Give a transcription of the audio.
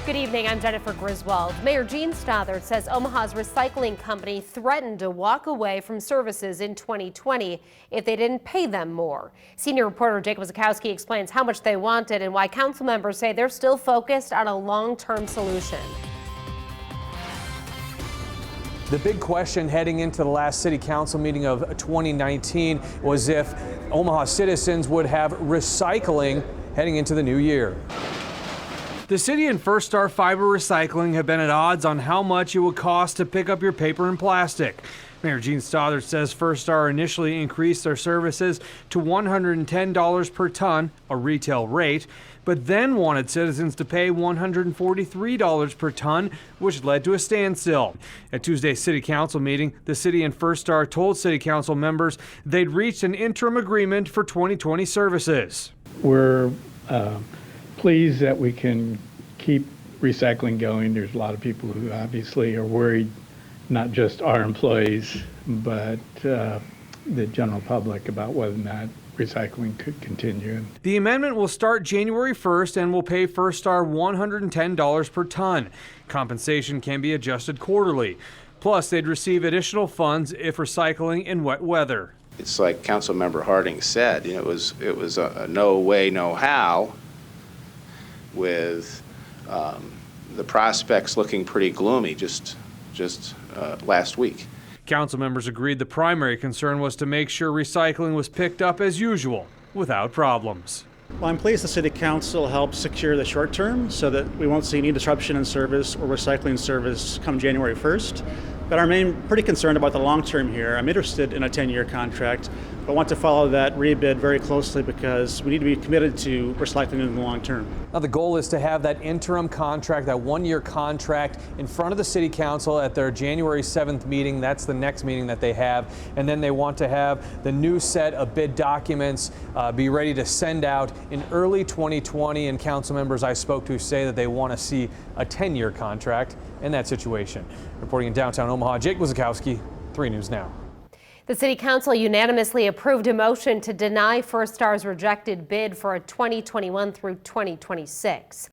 Good evening, I'm Jennifer Griswold. Mayor Gene Stothert says Omaha's recycling company threatened to walk away from services in 2020 if they didn't pay them more. Senior reporter Jacob Zakowski explains how much they wanted and why council members say they're still focused on a long-term solution. The big question heading into the last city council meeting of 2019 was if Omaha citizens would have recycling heading into the new year. The city and Firstar Fiber Recycling have been at odds on how much it would cost to pick up your paper and plastic. Mayor Gene Stothert says Firstar initially increased their services to $110 per ton, a retail rate, but then wanted citizens to pay $143 per ton, which led to a standstill. At Tuesday's city council meeting, the city and Firstar told city council members they'd reached an interim agreement for 2020 services. We're pleased that we can keep recycling going. There's a lot of people who obviously are worried, not just our employees, but the general public about whether or not recycling could continue. The amendment will start January 1st and will pay Firstar $110 per ton. Compensation can be adjusted quarterly. Plus, they'd receive additional funds if recycling in wet weather. It's like Councilmember Harding said, it was a no way, no how, with the prospects looking pretty gloomy just last week. Council members agreed the primary concern was to make sure recycling was picked up as usual, without problems. Well, I'm pleased the City Council helped secure the short term so that we won't see any disruption in service or recycling service come January 1st. But I remain pretty concerned about the long term here. I'm interested in a 10-year contract, but want to follow that rebid very closely because we need to be committed to recycling in the long term. Now, the goal is to have that interim contract, that one-year contract, in front of the City Council at their January 7th meeting. That's the next meeting that they have. And then they want to have the new set of bid documents be ready to send out in early 2020. And council members I spoke to say that they want to see a 10-year contract in that situation. Reporting in downtown Omaha, Jake Zakowski, 3 News Now. The City Council unanimously approved a motion to deny Firstar's rejected bid for a 2021 through 2026.